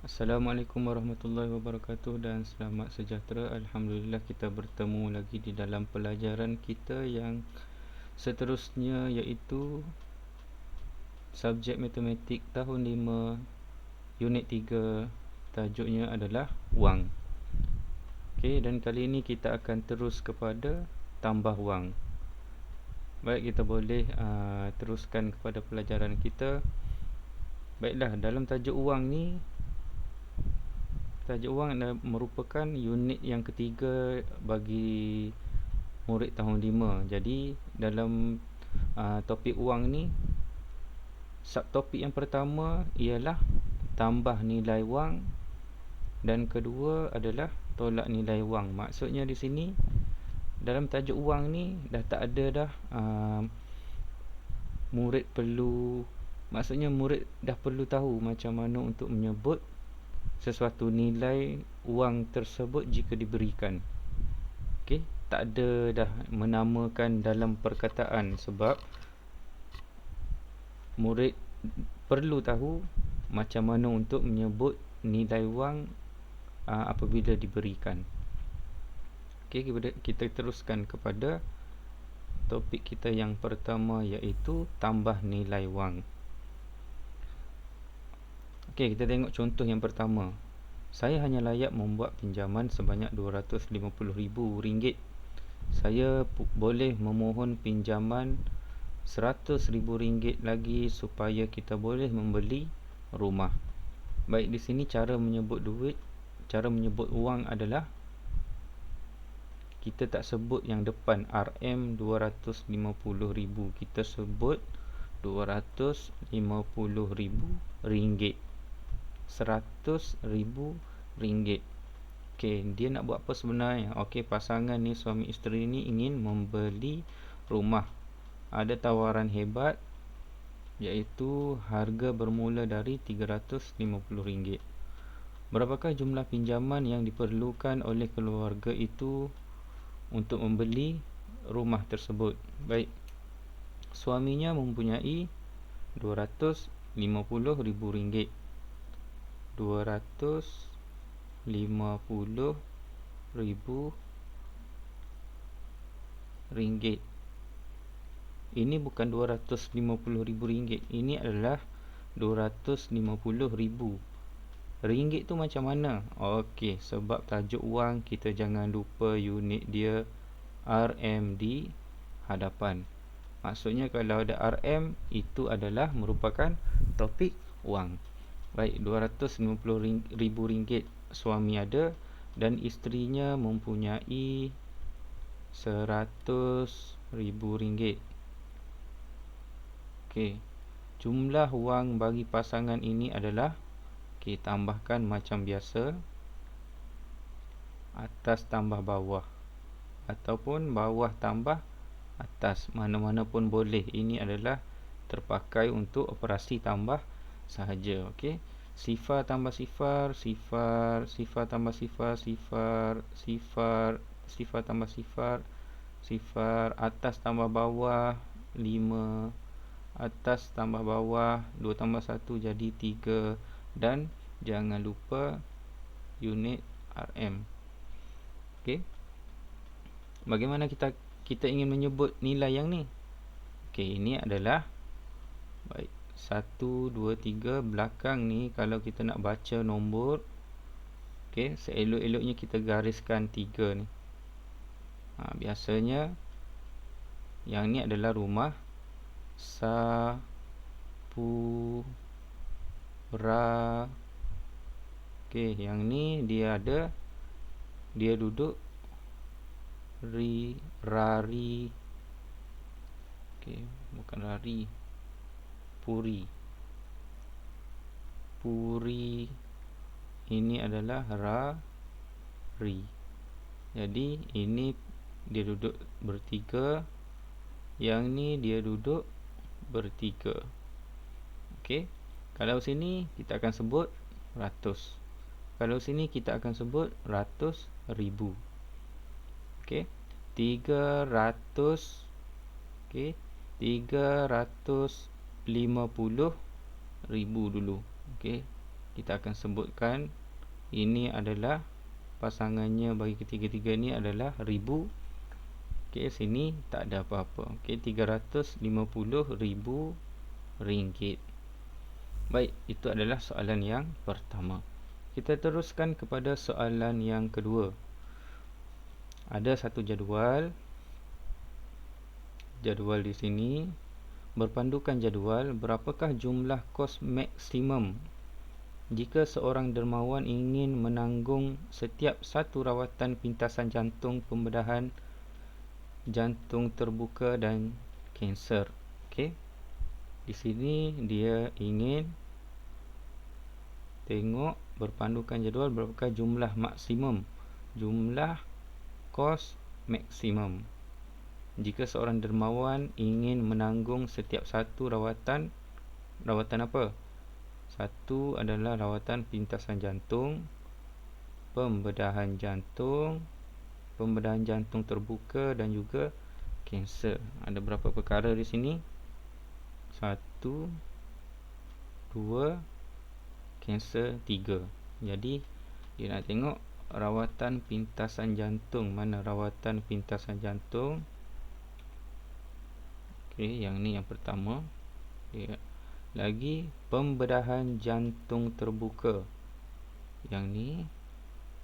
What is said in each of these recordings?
Assalamualaikum warahmatullahi wabarakatuh dan selamat sejahtera. Alhamdulillah kita bertemu lagi di dalam pelajaran kita yang seterusnya, iaitu subjek matematik tahun 5 unit 3. Tajuknya adalah wang. Okey, dan kali ini kita akan terus kepada tambah wang. Baik, kita boleh teruskan kepada pelajaran kita. Baiklah, dalam tajuk wang ni, tajuk wang adalah merupakan unit yang ketiga bagi murid tahun 5. Jadi dalam topik wang ni, subtopik yang pertama ialah tambah nilai wang dan kedua adalah tolak nilai wang. Maksudnya di sini dalam tajuk wang ni dah tak ada dah murid dah perlu tahu macam mana untuk menyebut sesuatu nilai wang tersebut jika diberikan. Okey, tak ada dah menamakan dalam perkataan, sebab murid perlu tahu macam mana untuk menyebut nilai wang apabila diberikan. Okey, kita teruskan kepada topik kita yang pertama, iaitu tambah nilai wang. Okey, kita tengok contoh yang pertama. Saya hanya layak membuat pinjaman sebanyak RM250,000. Saya boleh memohon pinjaman RM100,000 lagi supaya kita boleh membeli rumah. Baik, di sini cara menyebut wang adalah kita tak sebut yang depan RM 250,000, kita sebut RM250,000, RM100,000. Okey, dia nak buat apa sebenarnya? Okey, pasangan ni, suami isteri ni ingin membeli rumah. Ada tawaran hebat, iaitu harga bermula dari RM350. Berapakah jumlah pinjaman yang diperlukan oleh keluarga itu untuk membeli rumah tersebut? Baik, suaminya mempunyai RM250,000. RM250,000. Ini bukan RM250,000, ini adalah RM250,000. Ringgit tu macam mana? Okey, sebab tajuk wang, kita jangan lupa unit dia RM di hadapan. Maksudnya kalau ada RM, itu adalah merupakan topik wang. Baik, RM250,000 suami ada dan isterinya mempunyai RM100,000. Okey, jumlah wang bagi pasangan ini adalah, okey, tambahkan macam biasa, atas tambah bawah ataupun bawah tambah atas, mana-mana pun boleh. Ini adalah terpakai untuk operasi tambah sahaja. Okey, sifar tambah sifar, sifar, sifar tambah sifar, sifar, sifar, sifar tambah sifar, sifar, atas tambah bawah 5, atas tambah bawah 2 tambah 1 jadi 3, dan jangan lupa unit RM. Okey, bagaimana kita ingin menyebut nilai yang ni? Okey, ini adalah, baik, 1, 2, 3. Belakang ni kalau kita nak baca nombor, okey, seelok-eloknya kita gariskan 3 ni. Biasanya yang ni adalah rumah Sapura. Okey, yang ni dia duduk Rari. Okey, bukan Rari, Puri. Ini adalah Rari. Jadi ini dia duduk bertiga, yang ni dia duduk bertiga. Okey, kalau sini kita akan sebut ratus, kalau sini kita akan sebut ratus ribu. Okey, 300. Okey, 350,000 dulu. Okey, kita akan sebutkan ini adalah pasangannya bagi ketiga-tiga ni adalah 1000. Okey, sini tak ada apa-apa. Okey, 350,000 ringgit. Baik, itu adalah soalan yang pertama. Kita teruskan kepada soalan yang kedua. Ada satu jadual di sini. Berpandukan jadual, berapakah jumlah kos maksimum jika seorang dermawan ingin menanggung setiap satu rawatan pintasan jantung, pembedahan jantung terbuka dan kanser. Okey. Di sini dia ingin tengok berpandukan jadual berapakah jumlah maksimum, jumlah kos maksimum jika seorang dermawan ingin menanggung setiap satu rawatan apa? Satu adalah rawatan pintasan jantung, pembedahan jantung terbuka dan juga kanser. Ada berapa perkara di sini? 1, 2, kanser 3. Jadi dia nak tengok rawatan pintasan jantung. Mana rawatan pintasan jantung? Okey, yang ni yang pertama. Okay. Lagi pembedahan jantung terbuka, yang ni.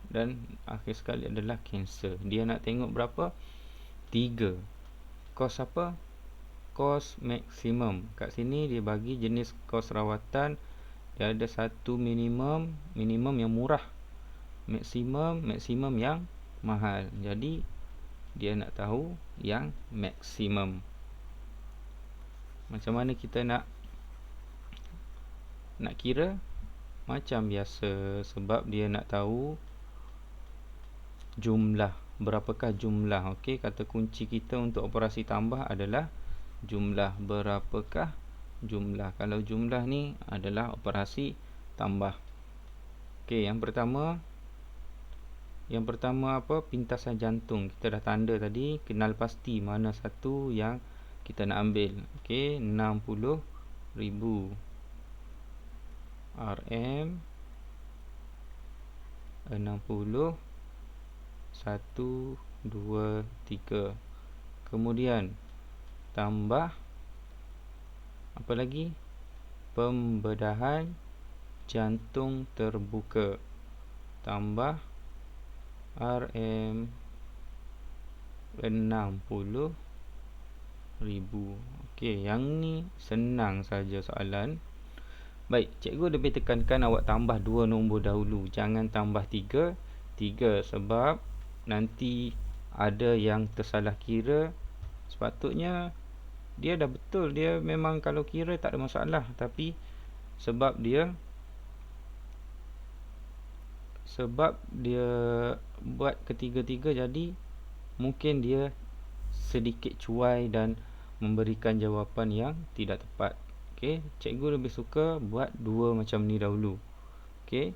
Dan akhir sekali adalah kanser. Dia nak tengok berapa? 3. Kos apa? Kos maksimum. Kat sini dia bagi jenis kos rawatan. Dia ada satu minimum yang murah, maksimum yang mahal. Jadi dia nak tahu yang maksimum. Macam mana kita nak kira? Macam biasa, sebab dia nak tahu jumlah, berapakah jumlah. Okey, kata kunci kita untuk operasi tambah adalah jumlah. Berapakah jumlah? Kalau jumlah ni adalah operasi tambah. Okey, yang pertama apa? Pintasan jantung. Kita dah tanda tadi, kenal pasti mana satu yang kita nak ambil. Okey, 60,000 RM 60 1 2 3. Kemudian tambah apa lagi? Pembedahan jantung terbuka, tambah RM 60,000. Okey, yang ni senang saja soalan. Baik, cikgu lebih tekankan awak tambah 2 nombor dahulu. Jangan tambah 3 sebab nanti ada yang tersalah kira. Sepatutnya dia dah betul, dia memang kalau kira tak ada masalah, tapi sebab dia buat ketiga-tiga, jadi mungkin dia sedikit cuai dan memberikan jawapan yang tidak tepat. Okey, cikgu lebih suka buat 2 macam ni dahulu. Okey,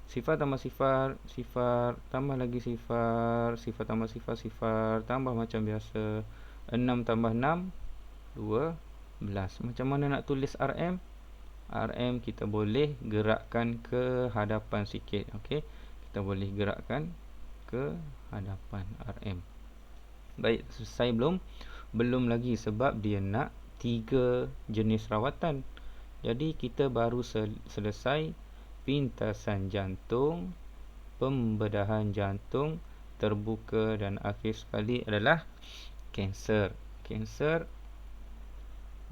sifar tambah sifar, sifar tambah lagi sifar, sifar tambah sifar, sifar tambah macam biasa. 6 tambah 6 12. Macam mana nak tulis RM? RM kita boleh gerakkan ke hadapan sikit. Okey, kita boleh gerakkan ke hadapan RM. Baik, selesai belum? Belum lagi, sebab dia nak 3 jenis rawatan. Jadi kita baru selesai pintasan jantung, pembedahan jantung terbuka, dan akhir sekali adalah kanser. Kanser.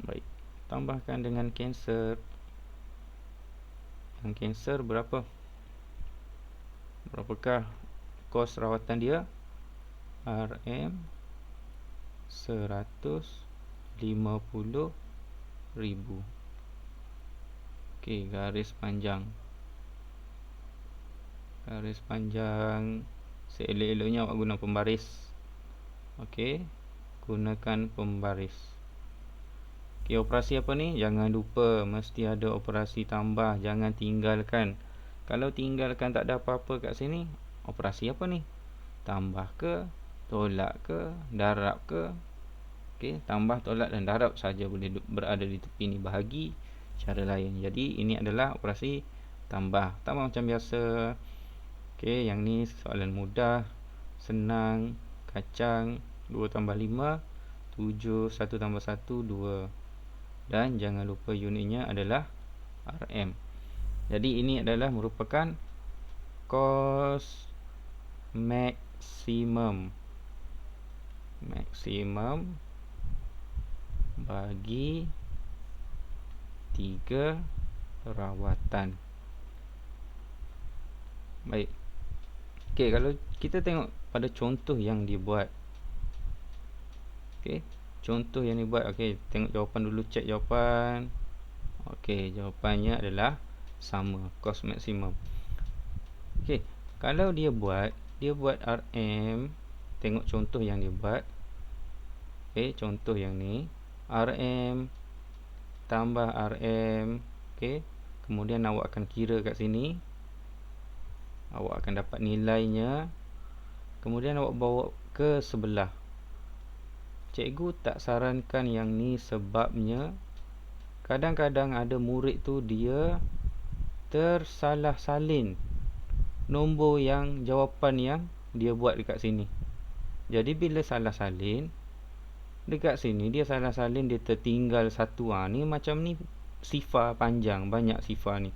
Baik, tambahkan dengan kanser. Yang kanser berapa? Berapakah kos rawatan dia? RM 150,000. Okey, garis panjang. Seelok-eloknya awak guna pembaris. Okey, gunakan pembaris. Okey, operasi apa ni? Jangan lupa, mesti ada operasi tambah. Jangan tinggalkan. Kalau tinggalkan tak ada apa-apa kat sini, operasi apa ni? Tambah ke, tolak ke, darab ke? Okey, tambah, tolak dan darab saja boleh berada di tepi ni. Bahagi cara lain. Jadi ini adalah operasi tambah macam biasa. Okey, yang ni soalan mudah, senang, kacang 2 tambah 5 7, 1 tambah 1 2. Dan jangan lupa unitnya adalah RM. Jadi ini adalah merupakan kos maksimum bagi 3 rawatan. Baik. Okey, kalau kita tengok pada contoh yang dibuat. Okey, contoh yang dibuat. Okey, tengok jawapan dulu, cek jawapan. Okey, jawapannya adalah sama, kos maksimum. Okey, kalau dia buat RM, tengok contoh yang dia buat. Okey, contoh yang ni, RM tambah RM. Okey, kemudian awak akan kira kat sini. Awak akan dapat nilainya. Kemudian awak bawa ke sebelah. Cikgu tak sarankan yang ni sebabnya kadang-kadang ada murid tu dia tersalah salin nombor yang jawapan yang dia buat dekat sini. Jadi bila salah salin dekat sini, dia salah salin, dia tertinggal satu. Ni macam ni sifar panjang, banyak sifar ni.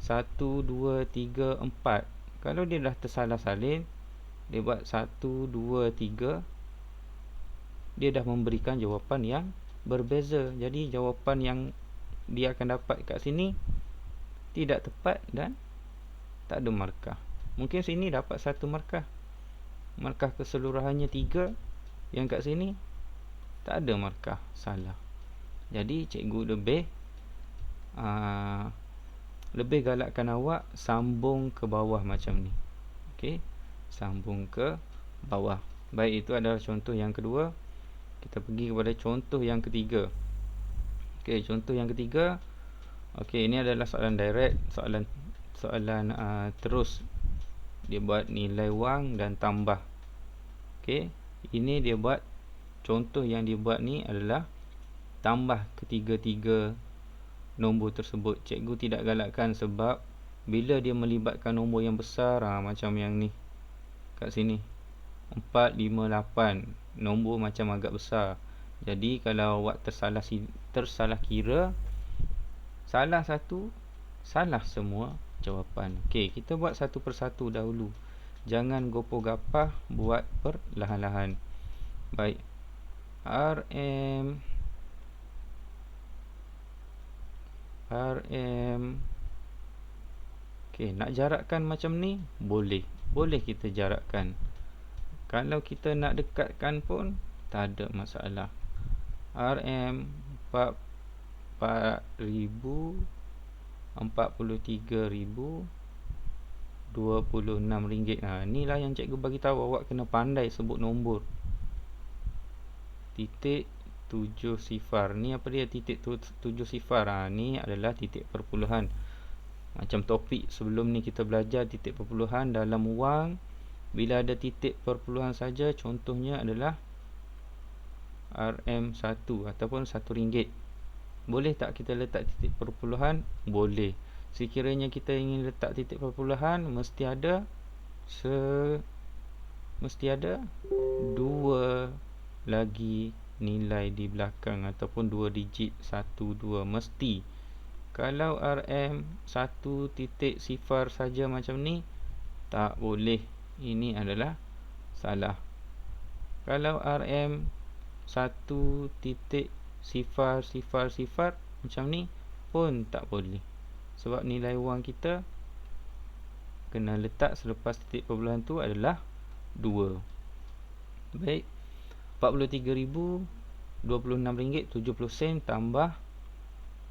1 2 3 4. Kalau dia dah tersalah salin, dia buat 1 2 3, dia dah memberikan jawapan yang berbeza. Jadi jawapan yang dia akan dapat kat sini tidak tepat dan tak ada markah. Mungkin sini dapat 1 markah. Markah keseluruhannya 3. Yang kat sini tak ada markah, salah. Jadi cikgu lebih galakkan awak sambung ke bawah macam ni. Okey, sambung ke bawah. Baik, itu adalah contoh yang kedua. Kita pergi kepada contoh yang ketiga. Okey, contoh yang ketiga. Okey, ini adalah soalan direct, soalan terus. Dia buat nilai wang dan tambah. Okey, ini dia buat, contoh yang dia buat ni adalah tambah ketiga-tiga nombor tersebut. Cikgu tidak galakkan sebab bila dia melibatkan nombor yang besar, macam yang ni kat sini 4, 5, 8, nombor macam agak besar. Jadi kalau awak tersalah kira, salah satu, salah semua jawapan. Okey, kita buat satu persatu dahulu. Jangan gopoh gapah, buat perlahan-lahan. Baik. RM Okey, nak jarakkan macam ni, boleh kita jarakkan. Kalau kita nak dekatkan pun tak ada masalah. RM 4,000, 43,026 ringgit. Inilah yang cikgu bagi tahu, awak kena pandai sebut nombor. Titik 7 sifar. Ni apa dia, titik 7 sifar. Ni adalah titik perpuluhan. Macam topik sebelum ni kita belajar titik perpuluhan dalam wang. Bila ada titik perpuluhan saja, contohnya adalah RM1 ataupun RM1. Boleh tak kita letak titik perpuluhan? Boleh. Sekiranya kita ingin letak titik perpuluhan, mesti ada dua lagi nilai di belakang ataupun 2 digit 1 2, mesti. Kalau RM1 titik sifar saja macam ni, tak boleh. Ini adalah salah. Kalau RM1 titik sifar macam ni pun tak boleh. Sebab nilai wang kita kena letak selepas titik perpuluhan tu adalah 2. Baik, RM43,026.70 tambah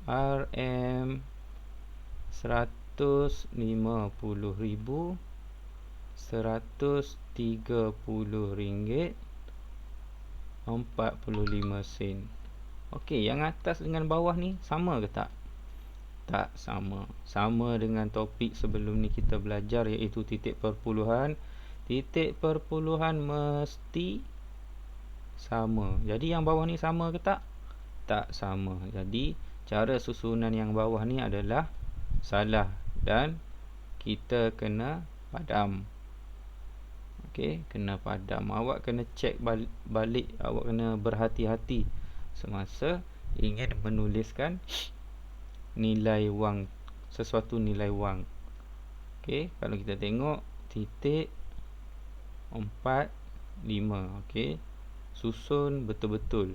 RM150,130.45. Okey, yang atas dengan bawah ni sama ke tak? Tak sama. Sama dengan topik sebelum ni kita belajar, iaitu titik perpuluhan. Titik perpuluhan mesti sama. Jadi yang bawah ni sama ke tak? Tak sama. Jadi cara susunan yang bawah ni adalah salah. dan kita kena padam. Okey, kena padam. Awak kena cek balik, awak kena berhati-hati semasa ingin menuliskan nilai wang, sesuatu nilai wang. Okey, kalau kita tengok titik 4, 5. Okey, susun betul-betul.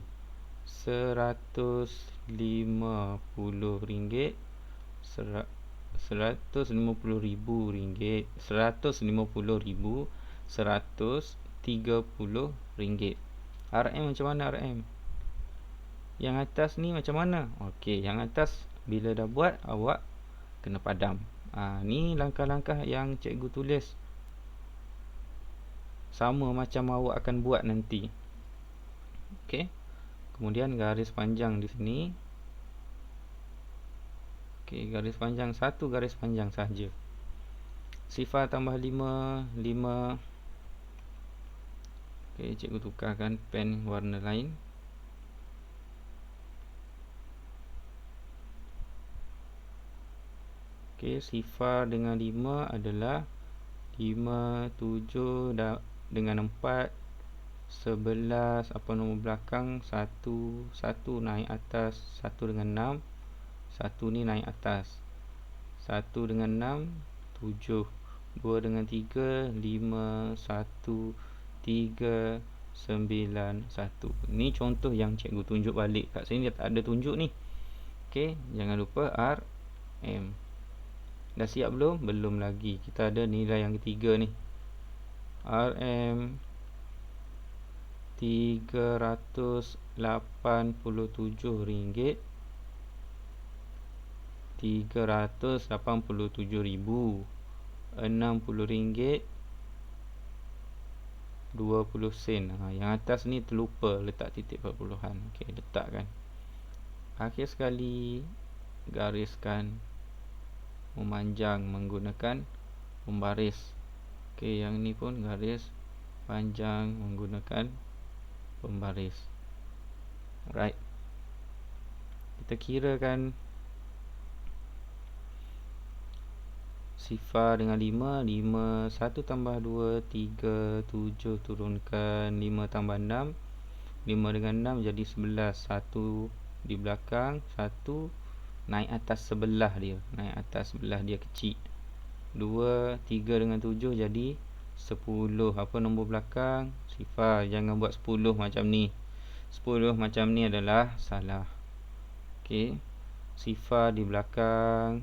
RM150, RM150,000, RM150,000, RM130. RM macam mana RM? Yang atas ni macam mana? Okey, yang atas bila dah buat, awak kena padam. Ni langkah-langkah yang cikgu tulis, sama macam awak akan buat nanti. Okey, kemudian garis panjang di sini. Okey, garis panjang, satu garis panjang saja. Sifar tambah 5, 5. Okey, cikgu tukarkan pen warna lain. Okey, sifar dengan 5 adalah 5, 7 dengan 4, 11. Apa nombor belakang? 1, 1 naik atas. 1 dengan 6, 1 ni naik atas. 1 dengan 6, 7. 2 dengan 3, 5, 1, 3, 9, 1. Ni contoh yang cikgu tunjuk balik. Kat sini dia tak ada tunjuk ni. Okey, jangan lupa RM. Dah siap belum? Belum lagi. Kita ada nilai yang ketiga ni. RM RM387. RM387,000. RM60, 20 sen. Yang atas ni terlupa letak titik perpuluhan. Okey, letakkan. Akhir sekali, gariskan memanjang menggunakan pembaris. Okey, yang ni pun garis panjang menggunakan pembaris. Alright, kita kirakan sifar dengan 5, 5, 1 tambah 2, 3, 7 turunkan 5 tambah 6, 5 dengan 6 jadi 11. 1 di belakang, 1 naik atas sebelah dia, naik atas sebelah dia kecil. 2, 3 dengan 7 jadi 10. Apa nombor belakang? Sifar. Jangan buat 10 macam ni. 10 macam ni adalah salah. Okey, sifar di belakang,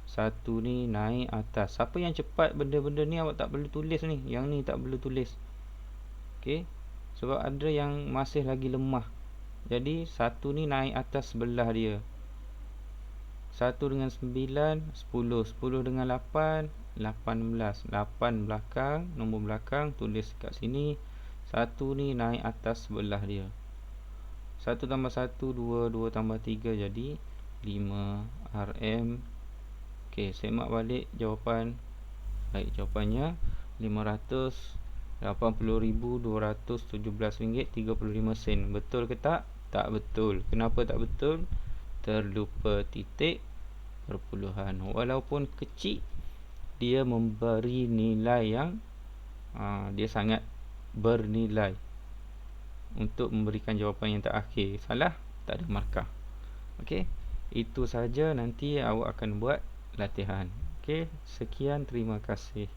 1 ni naik atas. Siapa yang cepat benda-benda ni awak tak perlu tulis ni. Yang ni tak perlu tulis. Okey, sebab ada yang masih lagi lemah. Jadi 1 ni naik atas sebelah dia. 1 dengan 9, 10. 10 dengan 8, 18. 8 belakang, nombor belakang tulis kat sini. 1 ni naik atas sebelah dia. 1 tambah 1, 2, 2 tambah 3 jadi 5 RM. Okey, semak balik jawapan. Baik, jawapannya RM580,217.35. Betul ke tak? Tak betul. Kenapa tak betul? Terlupa titik perpuluhan. Walaupun kecil, dia memberi nilai yang dia sangat bernilai untuk memberikan jawapan yang terakhir. Salah, tak ada markah. Okey, itu saja. Nanti awak akan buat latihan. Okey, sekian, terima kasih.